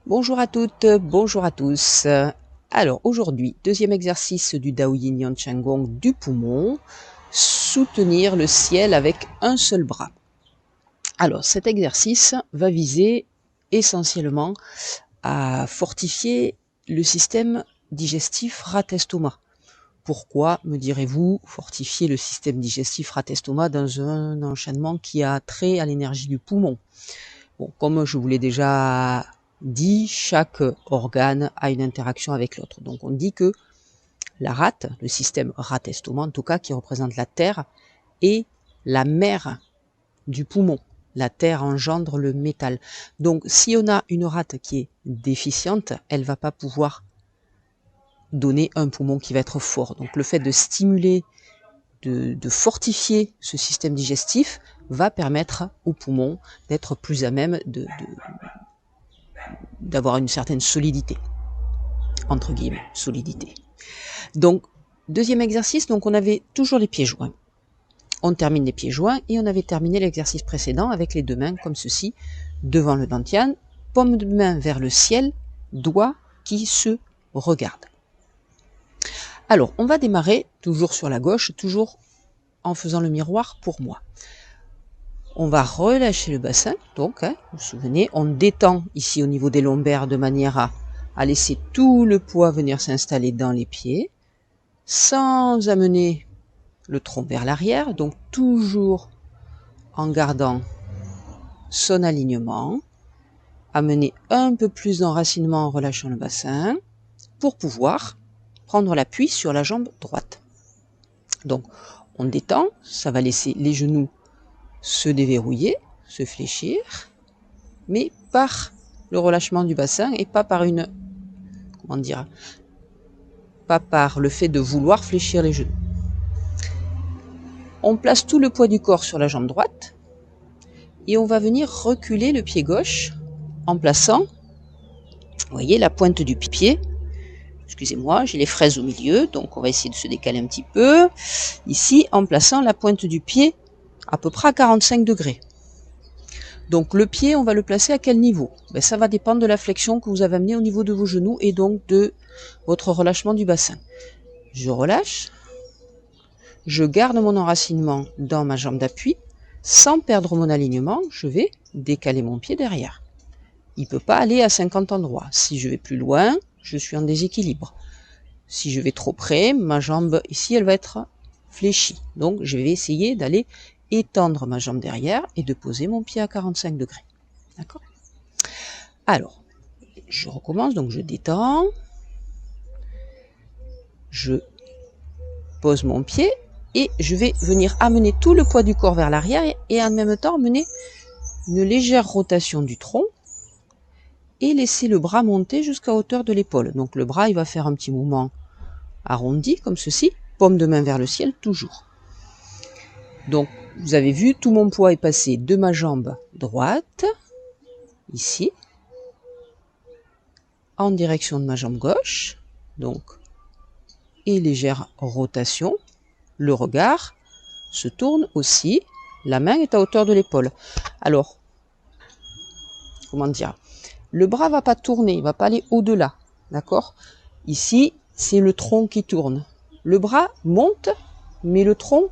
Bonjour à toutes, bonjour à tous. Alors aujourd'hui, deuxième exercice du Dao Yin Yang Chen Gong du poumon, soutenir le ciel avec un seul bras. Alors cet exercice va viser essentiellement à fortifier le système digestif rat-estomac. Pourquoi, me direz-vous, fortifier le système digestif rat-estomac dans un enchaînement qui a trait à l'énergie du poumon? Bon, comme je vous l'ai déjà dit, chaque organe a une interaction avec l'autre. Donc on dit que la rate, le système rat-estomac en tout cas, qui représente la terre, est la mère du poumon. La terre engendre le métal. Donc si on a une rate qui est déficiente, elle va pas pouvoir donner un poumon qui va être fort. Donc le fait de stimuler, de fortifier ce système digestif va permettre au poumon d'être plus à même d'avoir une certaine solidité, entre guillemets, solidité. Donc, deuxième exercice, donc on avait toujours les pieds joints. On termine les pieds joints et on avait terminé l'exercice précédent avec les deux mains comme ceci, devant le dantian, paume de main vers le ciel, doigts qui se regardent. Alors, on va démarrer toujours sur la gauche, toujours en faisant le miroir pour moi. On va relâcher le bassin, donc, vous vous souvenez, on détend ici au niveau des lombaires de manière à laisser tout le poids venir s'installer dans les pieds, sans amener le tronc vers l'arrière, donc toujours en gardant son alignement, amener un peu plus d'enracinement en relâchant le bassin, pour pouvoir prendre l'appui sur la jambe droite. Donc, on détend, ça va laisser les genoux se déverrouiller, se fléchir, mais par le relâchement du bassin et pas par pas par le fait de vouloir fléchir les genoux. On place tout le poids du corps sur la jambe droite et on va venir reculer le pied gauche en plaçant, vous voyez, la pointe du pied. Excusez-moi, j'ai les fraises au milieu, donc on va essayer de se décaler un petit peu. Ici, en plaçant la pointe du pied à peu près à 45 degrés. Donc le pied, on va le placer à quel niveau? Ça va dépendre de la flexion que vous avez amenée au niveau de vos genoux et donc de votre relâchement du bassin. Je relâche, je garde mon enracinement dans ma jambe d'appui, sans perdre mon alignement, je vais décaler mon pied derrière. Il ne peut pas aller à 50 endroits. Si je vais plus loin, je suis en déséquilibre. Si je vais trop près, ma jambe ici, elle va être fléchie. Donc je vais essayer d'aller étendre ma jambe derrière et de poser mon pied à 45 degrés. D'accord? Alors, je recommence, donc je détends, je pose mon pied et je vais venir amener tout le poids du corps vers l'arrière et en même temps mener une légère rotation du tronc et laisser le bras monter jusqu'à hauteur de l'épaule. Donc le bras, il va faire un petit mouvement arrondi comme ceci, paume de main vers le ciel toujours. Donc vous avez vu, tout mon poids est passé de ma jambe droite, ici, en direction de ma jambe gauche, donc, et légère rotation, le regard se tourne aussi, la main est à hauteur de l'épaule. Alors, comment dire, le bras va pas tourner, il va pas aller au-delà, d'accord? Ici, c'est le tronc qui tourne. Le bras monte, mais le tronc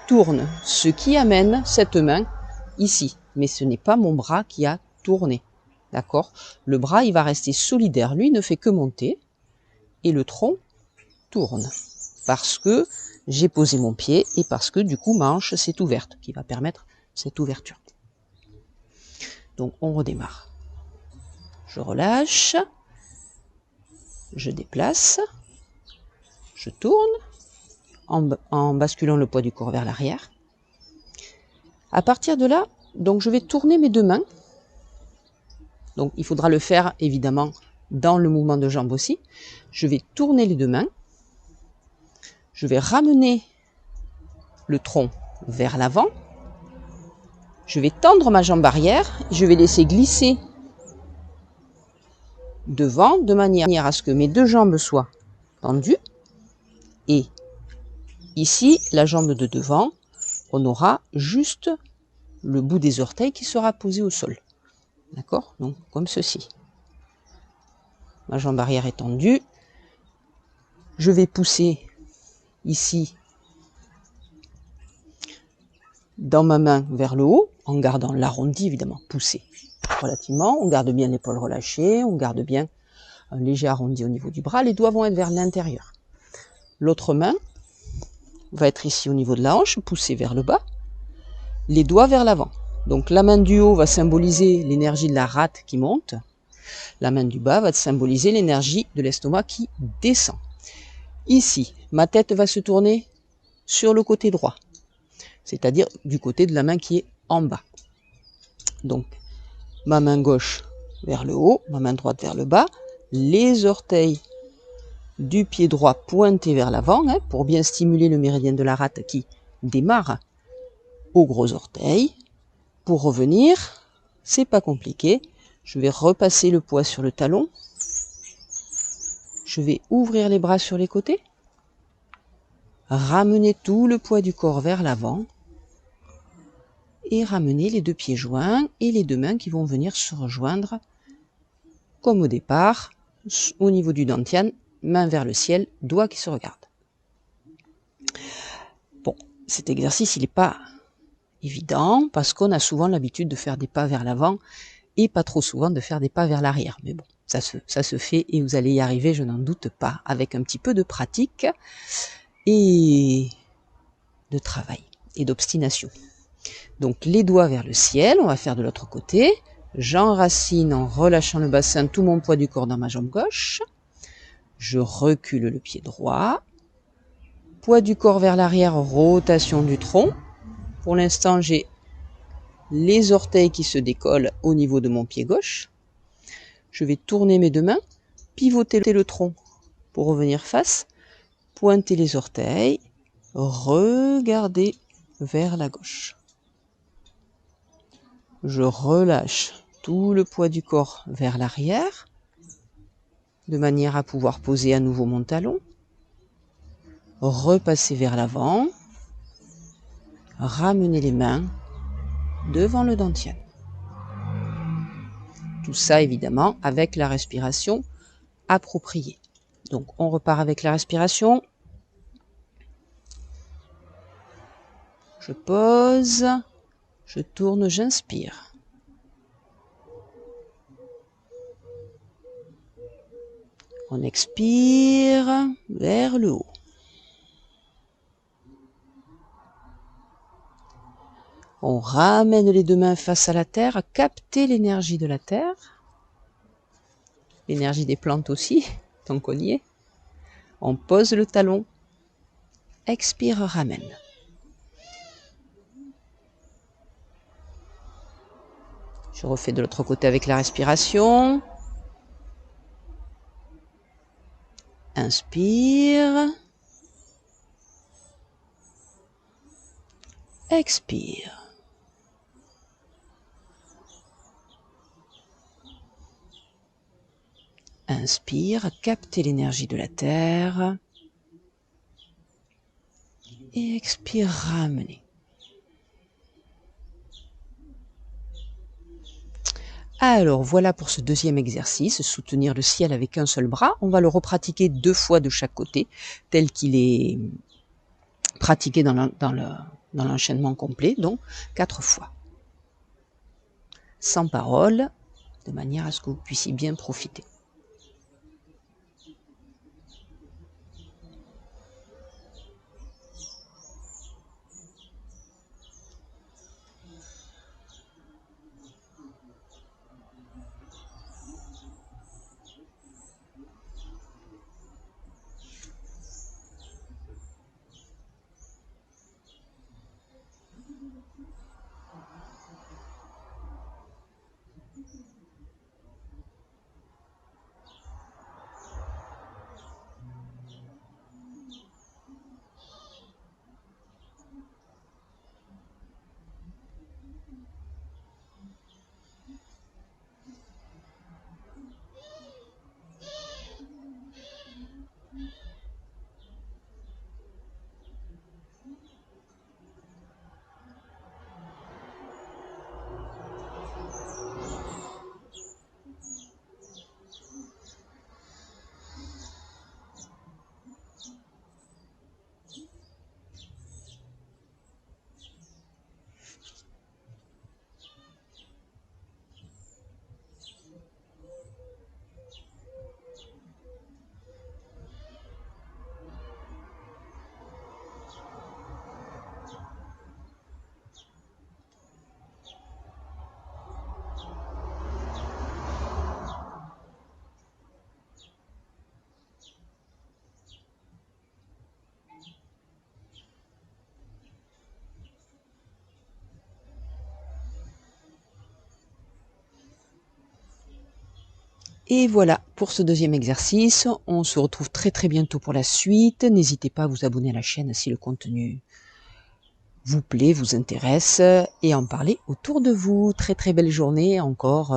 tourne, ce qui amène cette main ici. Mais ce n'est pas mon bras qui a tourné, d'accord? Le bras, il va rester solidaire, lui ne fait que monter, et le tronc tourne, parce que j'ai posé mon pied, et parce que du coup ma hanche s'est ouverte, qui va permettre cette ouverture. Donc on redémarre. Je relâche, je déplace, je tourne, en basculant le poids du corps vers l'arrière. À partir de là, donc je vais tourner mes deux mains. Donc il faudra le faire évidemment dans le mouvement de jambe aussi. Je vais tourner les deux mains. Je vais ramener le tronc vers l'avant. Je vais tendre ma jambe arrière. Je vais laisser glisser devant de manière à ce que mes deux jambes soient tendues. Et ici, la jambe de devant, on aura juste le bout des orteils qui sera posé au sol. D'accord? Donc comme ceci. Ma jambe arrière est tendue. Je vais pousser ici dans ma main vers le haut, en gardant l'arrondi évidemment, pousser relativement. On garde bien l'épaule relâchée, on garde bien un léger arrondi au niveau du bras. Les doigts vont être vers l'intérieur. L'autre main va être ici au niveau de la hanche, poussée vers le bas. Les doigts vers l'avant. Donc la main du haut va symboliser l'énergie de la rate qui monte. La main du bas va symboliser l'énergie de l'estomac qui descend. Ici, ma tête va se tourner sur le côté droit, c'est-à-dire du côté de la main qui est en bas. Donc, ma main gauche vers le haut, ma main droite vers le bas, les orteils du pied droit pointés vers l'avant, pour bien stimuler le méridien de la rate qui démarre au gros orteil. Pour revenir, c'est pas compliqué, je vais repasser le poids sur le talon, je vais ouvrir les bras sur les côtés, ramener tout le poids du corps vers l'avant et ramener les deux pieds joints et les deux mains qui vont venir se rejoindre comme au départ, au niveau du dantian, main vers le ciel, doigts qui se regardent. Bon, cet exercice, il n'est pas évident parce qu'on a souvent l'habitude de faire des pas vers l'avant et pas trop souvent de faire des pas vers l'arrière. Mais bon, ça se fait et vous allez y arriver, je n'en doute pas, avec un petit peu de pratique et de travail et d'obstination. Donc les doigts vers le ciel, on va faire de l'autre côté. J'enracine en relâchant le bassin tout mon poids du corps dans ma jambe gauche. Je recule le pied droit. Poids du corps vers l'arrière, rotation du tronc. Pour l'instant, j'ai les orteils qui se décollent au niveau de mon pied gauche. Je vais tourner mes deux mains, pivoter le tronc pour revenir face, pointer les orteils, regarder vers la gauche. Je relâche tout le poids du corps vers l'arrière, de manière à pouvoir poser à nouveau mon talon, repasser vers l'avant, ramener les mains devant le dantian. Tout ça évidemment avec la respiration appropriée. Donc on repart avec la respiration. Je pose, je tourne, j'inspire. On expire vers le haut. On ramène les deux mains face à la terre, capter l'énergie de la terre, l'énergie des plantes aussi, tant qu'on y est. On pose le talon, expire, ramène. Je refais de l'autre côté avec la respiration. Inspire. Expire. Inspire, captez l'énergie de la terre. Et expire, ramenez. Alors voilà pour ce deuxième exercice, soutenir le ciel avec un seul bras. On va le repratiquer 2 fois de chaque côté, tel qu'il est pratiqué dans l'enchaînement complet, donc 4 fois. Sans parole, de manière à ce que vous puissiez bien profiter. Et voilà pour ce deuxième exercice. On se retrouve très très bientôt pour la suite. N'hésitez pas à vous abonner à la chaîne si le contenu vous plaît, vous intéresse, et en parler autour de vous. Très très belle journée encore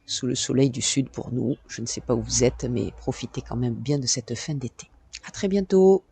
sous le soleil du sud pour nous. Je ne sais pas où vous êtes, mais profitez quand même bien de cette fin d'été. À très bientôt.